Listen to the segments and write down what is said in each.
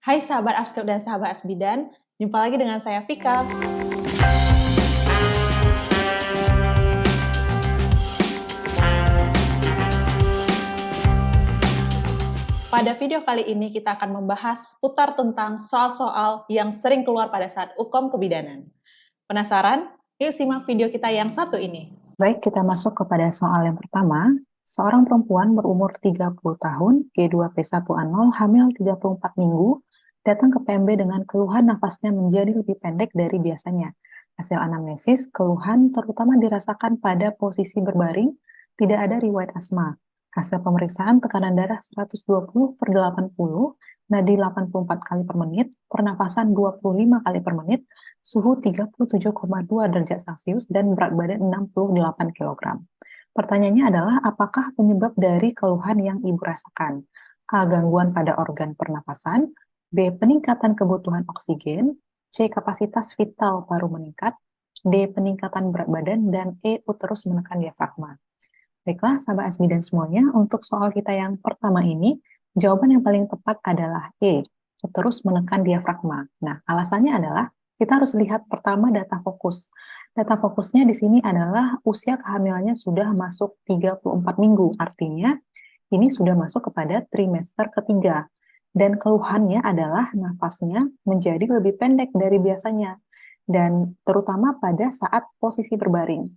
Hai sahabat Abskep dan sahabat Asbidan, jumpa lagi dengan saya Vika. Pada video kali ini kita akan membahas putar tentang soal-soal yang sering keluar pada saat UKOM kebidanan. Penasaran? Yuk simak video kita yang satu ini. Baik, kita masuk kepada soal yang pertama. Seorang perempuan berumur 30 tahun, G2P1A0, hamil 34 minggu, datang ke PMB dengan keluhan nafasnya menjadi lebih pendek dari biasanya. Hasil anamnesis, keluhan terutama dirasakan pada posisi berbaring, tidak ada riwayat asma. Hasil pemeriksaan tekanan darah 120/80, nadi 84 kali per menit, pernapasan 25 kali per menit, suhu 37,2 derajat Celcius, dan berat badan 68 kg. Pertanyaannya adalah, apakah penyebab dari keluhan yang ibu rasakan? A. Gangguan pada organ pernapasan. B. Peningkatan kebutuhan oksigen. C. Kapasitas vital paru meningkat. D. Peningkatan berat badan. Dan E. Uterus menekan diafragma. Baiklah, sahabat Asbidan semuanya, untuk soal kita yang pertama ini, jawaban yang paling tepat adalah E. Uterus menekan diafragma. Nah, alasannya adalah kita harus lihat pertama data fokus. Data fokusnya di sini adalah usia kehamilannya sudah masuk 34 minggu, artinya ini sudah masuk kepada trimester ketiga. Dan keluhannya adalah nafasnya menjadi lebih pendek dari biasanya, dan terutama pada saat posisi berbaring.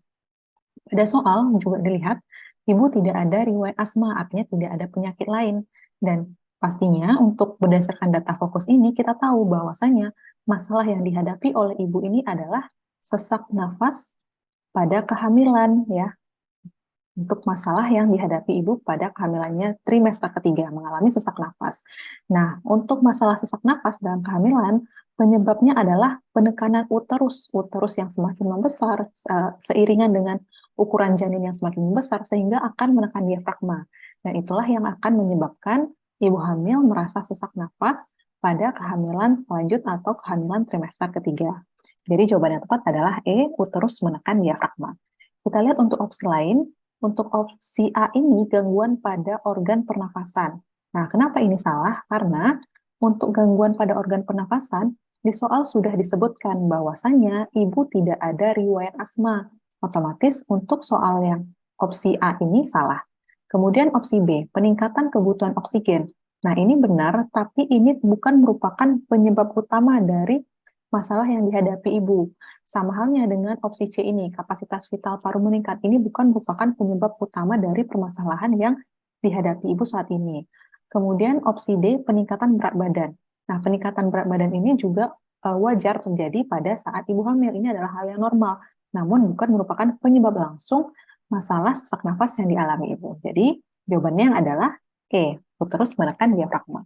Pada soal juga dilihat, ibu tidak ada riwayat asma, artinya tidak ada penyakit lain. Dan pastinya untuk berdasarkan data fokus ini, kita tahu bahwasanya masalah yang dihadapi oleh ibu ini adalah sesak nafas pada kehamilan, ya. Untuk masalah yang dihadapi ibu pada kehamilannya trimester ketiga, mengalami sesak nafas. Nah, untuk masalah sesak nafas dalam kehamilan, penyebabnya adalah penekanan uterus yang semakin membesar seiringan dengan ukuran janin yang semakin membesar, sehingga akan menekan diafragma. Dan itulah yang akan menyebabkan ibu hamil merasa sesak nafas pada kehamilan lanjut atau kehamilan trimester ketiga. Jadi jawaban yang tepat adalah E, uterus menekan diafragma. Kita lihat untuk opsi lain. Untuk opsi A ini gangguan pada organ pernafasan. Nah, kenapa ini salah? Karena untuk gangguan pada organ pernafasan, di soal sudah disebutkan bahwasannya ibu tidak ada riwayat asma. Otomatis untuk soal yang opsi A ini salah. Kemudian opsi B, peningkatan kebutuhan oksigen. Nah, ini benar, tapi ini bukan merupakan penyebab utama dari masalah yang dihadapi ibu. Sama halnya dengan opsi C ini, kapasitas vital paru meningkat. Ini bukan merupakan penyebab utama dari permasalahan yang dihadapi ibu saat ini. Kemudian opsi D, peningkatan berat badan. Nah, peningkatan berat badan ini juga wajar terjadi pada saat ibu hamil. Ini adalah hal yang normal, namun bukan merupakan penyebab langsung masalah sesak nafas yang dialami ibu. Jadi, jawabannya adalah E, uterus menekan diafragma.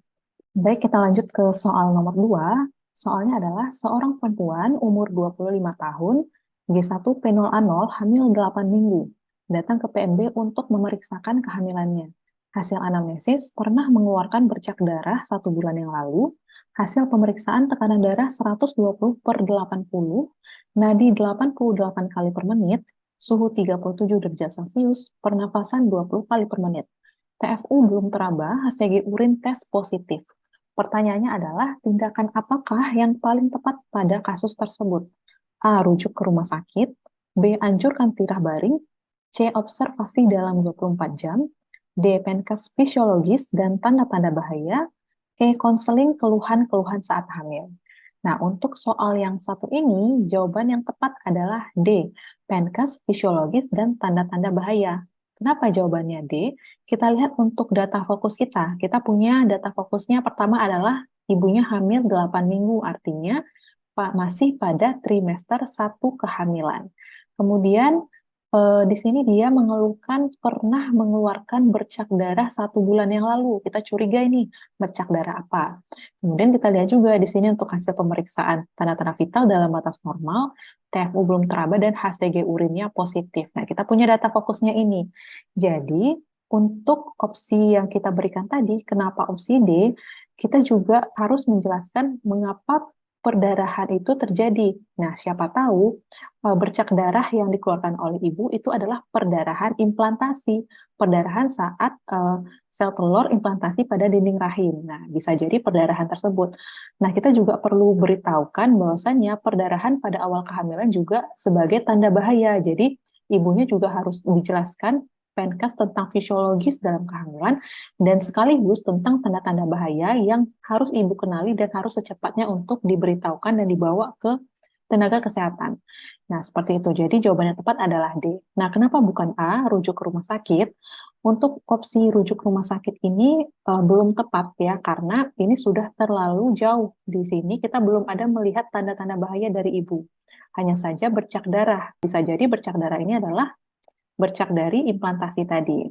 Baik, kita lanjut ke soal nomor 2. Soalnya adalah seorang perempuan umur 25 tahun, G1P0A0, hamil 8 minggu, datang ke PMB untuk memeriksakan kehamilannya. Hasil anamnesis pernah mengeluarkan bercak darah 1 bulan yang lalu, hasil pemeriksaan tekanan darah 120/80, nadi 88 kali per menit, suhu 37 derajat Celcius, pernafasan 20 kali per menit. TFU belum teraba, HCG urin tes positif. Pertanyaannya adalah, tindakan apakah yang paling tepat pada kasus tersebut? A. Rujuk ke rumah sakit. B. Anjurkan tirah baring. C. Observasi dalam 24 jam. D. Penkes fisiologis dan tanda-tanda bahaya. E. Konseling keluhan-keluhan saat hamil. Nah, untuk soal yang satu ini, jawaban yang tepat adalah D. Penkes fisiologis dan tanda-tanda bahaya. Kenapa jawabannya D? Kita lihat untuk data fokus kita. Kita punya data fokusnya pertama adalah ibunya hamil 8 minggu, artinya masih pada trimester 1 kehamilan. Kemudian di sini dia mengeluhkan pernah mengeluarkan bercak darah 1 bulan yang lalu. Kita curiga ini bercak darah apa. Kemudian kita lihat juga di sini untuk hasil pemeriksaan tanda-tanda vital dalam batas normal, TFU belum teraba, dan HCG urinnya positif. Nah, kita punya data fokusnya ini. Jadi, untuk opsi yang kita berikan tadi, kenapa opsi D, kita juga harus menjelaskan mengapa perdarahan itu terjadi. Nah, siapa tahu bercak darah yang dikeluarkan oleh ibu itu adalah perdarahan implantasi, perdarahan saat sel telur implantasi pada dinding rahim. Nah, bisa jadi perdarahan tersebut. Nah, kita juga perlu beritahukan bahwasanya perdarahan pada awal kehamilan juga sebagai tanda bahaya. Jadi, ibunya juga harus dijelaskan Penkes tentang fisiologis dalam kehamilan dan sekaligus tentang tanda-tanda bahaya yang harus ibu kenali dan harus secepatnya untuk diberitahukan dan dibawa ke tenaga kesehatan. Nah, seperti itu. Jadi jawaban yang tepat adalah D. Nah, kenapa bukan A, rujuk ke rumah sakit? Untuk opsi rujuk rumah sakit ini belum tepat ya, karena ini sudah terlalu jauh. Di sini kita belum ada melihat tanda-tanda bahaya dari ibu. Hanya saja bercak darah. Bisa jadi bercak darah ini adalah bercak dari implantasi tadi.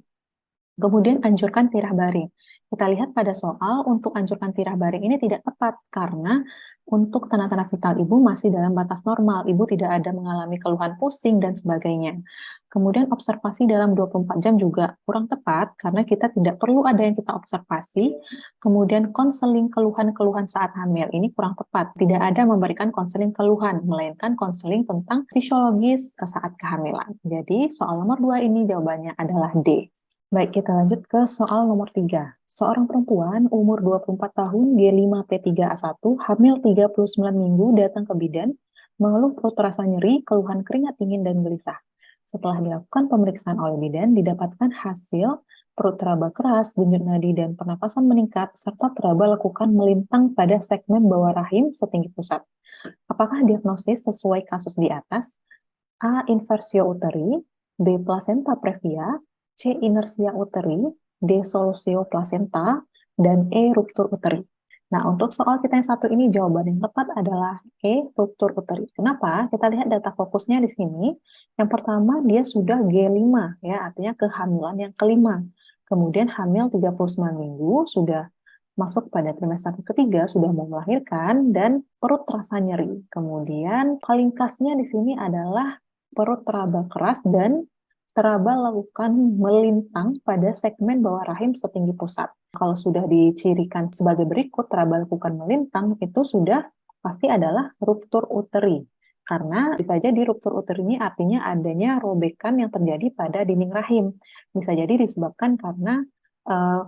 Kemudian anjurkan tirah baring. Kita lihat pada soal untuk anjurkan tirah baring ini tidak tepat karena untuk tanda-tanda vital ibu masih dalam batas normal. Ibu tidak ada mengalami keluhan pusing dan sebagainya. Kemudian observasi dalam 24 jam juga kurang tepat karena kita tidak perlu ada yang kita observasi. Kemudian konseling keluhan-keluhan saat hamil ini kurang tepat. Tidak ada memberikan konseling keluhan, melainkan konseling tentang fisiologis saat kehamilan. Jadi soal nomor 2 ini jawabannya adalah D. Baik, kita lanjut ke soal nomor 3. Seorang perempuan umur 24 tahun, G5P3A1, hamil 39 minggu, datang ke bidan, mengeluh perut terasa nyeri, keluhan keringat dingin, dan gelisah. Setelah dilakukan pemeriksaan oleh bidan, didapatkan hasil perut teraba keras, denyut nadi, dan pernapasan meningkat, serta teraba lekukan melintang pada segmen bawah rahim setinggi pusat. Apakah diagnosis sesuai kasus di atas? A. Inversio uteri, B. Placenta previa, C. Inersia uteri, D. Solusio placenta, dan E. Ruptur uteri. Nah, untuk soal kita yang satu ini, jawaban yang tepat adalah E. Ruptur uteri. Kenapa? Kita lihat data fokusnya di sini. Yang pertama, dia sudah G5, ya, artinya kehamilan yang kelima. Kemudian hamil 39 minggu, sudah masuk pada trimester ketiga, sudah mau melahirkan, dan perut terasa nyeri. Kemudian, paling khasnya di sini adalah perut teraba keras dan teraba lakukan melintang pada segmen bawah rahim setinggi pusat. Kalau sudah dicirikan sebagai berikut, teraba lakukan melintang, itu sudah pasti adalah ruptur uteri. Karena bisa jadi ruptur uteri ini artinya adanya robekan yang terjadi pada dinding rahim. Bisa jadi disebabkan karena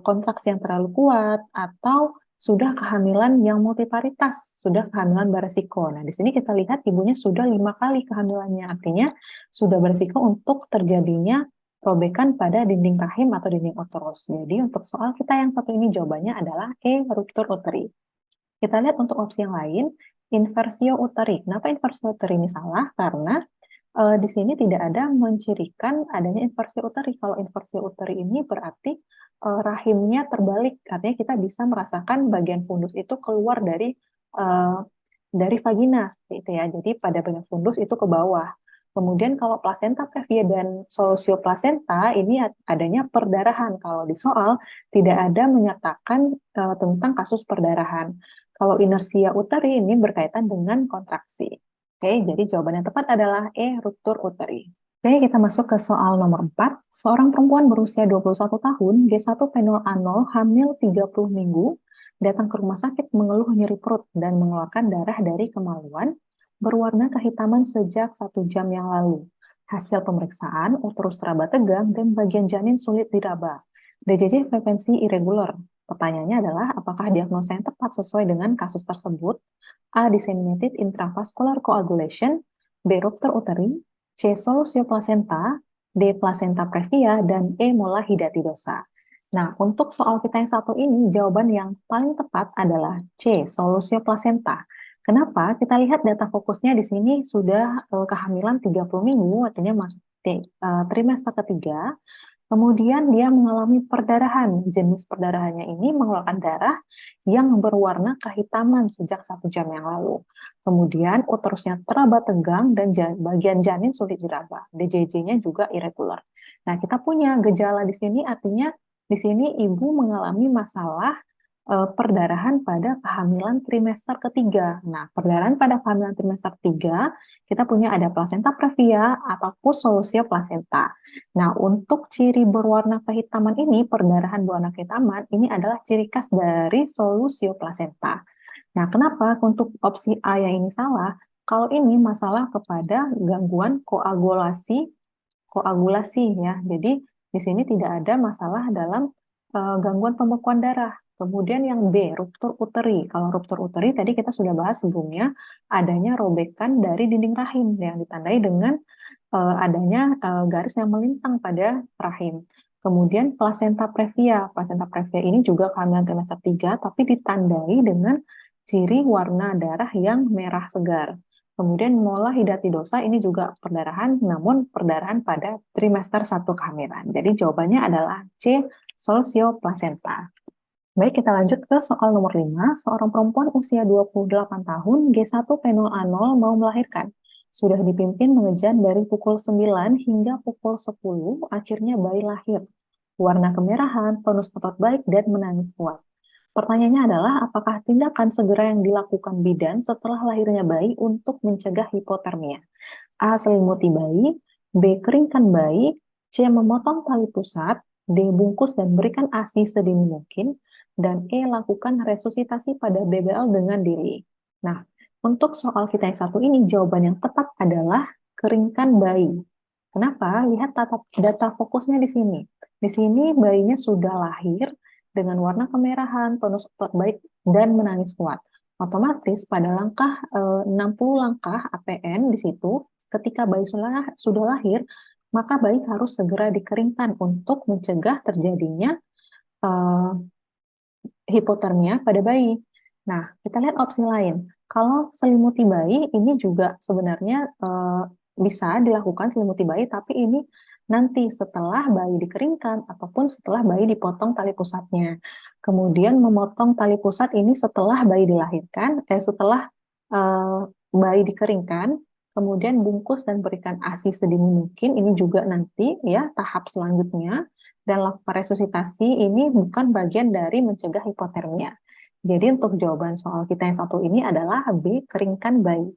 kontraksi yang terlalu kuat atau sudah kehamilan yang multiparitas, sudah kehamilan beresiko. Nah, di sini kita lihat ibunya sudah 5 kali kehamilannya, artinya sudah beresiko untuk terjadinya robekan pada dinding rahim atau dinding uterus. Jadi untuk soal kita yang satu ini jawabannya adalah E, ruptur uteri. Kita lihat untuk opsi yang lain, inversio uteri. Kenapa inversio uteri ini salah? Karena di sini tidak ada mencirikan adanya inversio uteri. Kalau inversio uteri ini berarti rahimnya terbalik, artinya kita bisa merasakan bagian fundus itu keluar dari vagina seperti itu ya. Jadi pada bagian fundus itu ke bawah. Kemudian kalau placenta previa dan solusio placenta ini adanya perdarahan. Kalau di soal tidak ada menyatakan tentang kasus perdarahan. Kalau inersia uteri ini berkaitan dengan kontraksi. Oke, jadi jawaban yang tepat adalah E, ruptur uteri. Oke, kita masuk ke soal nomor 4. Seorang perempuan berusia 21 tahun, G1P0A0, hamil 30 minggu, datang ke rumah sakit mengeluh nyeri perut dan mengeluarkan darah dari kemaluan, berwarna kehitaman sejak 1 jam yang lalu. Hasil pemeriksaan, uterus teraba tegang dan bagian janin sulit diraba. DJJ frekuensi irregular. Pertanyaannya adalah, apakah diagnosa yang tepat sesuai dengan kasus tersebut? A. Disseminated intravascular coagulation, B. Ruptur uteri, C. Solusio placenta, D. Placenta previa, dan E. Mola hidatidosa. Nah, untuk soal kita yang satu ini, jawaban yang paling tepat adalah C. Solusio placenta. Kenapa? Kita lihat data fokusnya di sini sudah kehamilan 30 minggu, artinya masuk trimester ketiga. Kemudian dia mengalami perdarahan. Jenis perdarahannya ini mengeluarkan darah yang berwarna kehitaman sejak 1 jam yang lalu. Kemudian uterusnya teraba tegang dan bagian janin sulit diraba. DJJ-nya juga irregular. Nah, kita punya gejala di sini, artinya di sini ibu mengalami masalah perdarahan pada kehamilan trimester ketiga. Nah, perdarahan pada kehamilan trimester ketiga, kita punya ada placenta previa atau solusio placenta. Nah, untuk ciri berwarna kehitaman ini, perdarahan berwarna kehitaman, ini adalah ciri khas dari solusio placenta. Nah, kenapa untuk opsi A yang ini salah? Kalau ini masalah kepada gangguan koagulasi ya. Jadi di sini tidak ada masalah dalam gangguan pembekuan darah. Kemudian yang B, ruptur uteri. Kalau ruptur uteri tadi kita sudah bahas sebelumnya, adanya robekan dari dinding rahim yang ditandai dengan adanya garis yang melintang pada rahim. Kemudian plasenta previa. Plasenta previa ini juga kehamilan trimester 3, tapi ditandai dengan ciri warna darah yang merah segar. Kemudian mola hidatidosa ini juga perdarahan, namun perdarahan pada trimester 1 kehamilan. Jadi jawabannya adalah C, sosioplasenta. Baik, kita lanjut ke soal nomor 5. Seorang perempuan usia 28 tahun, G1P0A0 mau melahirkan. Sudah dipimpin mengejan dari pukul 9 hingga pukul 10, akhirnya bayi lahir. Warna kemerahan, tonus otot baik, dan menangis kuat. Pertanyaannya adalah, apakah tindakan segera yang dilakukan bidan setelah lahirnya bayi untuk mencegah hipotermia? A. Selimuti bayi, B. Keringkan bayi, C. Memotong tali pusat, D. Bungkus dan berikan ASI sedini mungkin, dan E. Lakukan resusitasi pada BBL dengan diri. Nah, untuk soal kita yang satu ini, jawaban yang tepat adalah keringkan bayi. Kenapa? Lihat data fokusnya di sini. Di sini bayinya sudah lahir dengan warna kemerahan, tonus otot baik, dan menangis kuat. Otomatis pada langkah 60 langkah APN di situ, ketika bayi sudah lahir, maka bayi harus segera dikeringkan untuk mencegah terjadinya hipotermia pada bayi. Nah, kita lihat opsi lain. Kalau selimuti bayi, ini juga sebenarnya bisa dilakukan selimuti bayi, tapi ini nanti setelah bayi dikeringkan ataupun setelah bayi dipotong tali pusatnya. Kemudian memotong tali pusat ini setelah bayi dilahirkan, setelah bayi dikeringkan, kemudian bungkus dan berikan ASI sedini mungkin. Ini juga nanti ya tahap selanjutnya. Dan lakukan resusitasi ini bukan bagian dari mencegah hipotermia. Jadi untuk jawaban soal kita yang satu ini adalah B, keringkan bayi.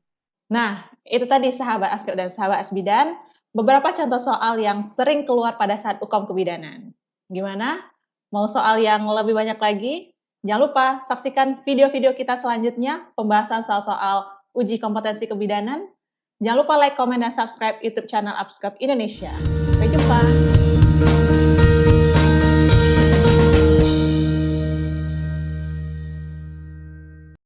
Nah, itu tadi sahabat Askep dan sahabat Asbidan, beberapa contoh soal yang sering keluar pada saat UKOM kebidanan. Gimana? Mau soal yang lebih banyak lagi? Jangan lupa saksikan video-video kita selanjutnya, pembahasan soal-soal uji kompetensi kebidanan. Jangan lupa like, komen, dan subscribe YouTube channel Abskep Indonesia. Sampai jumpa!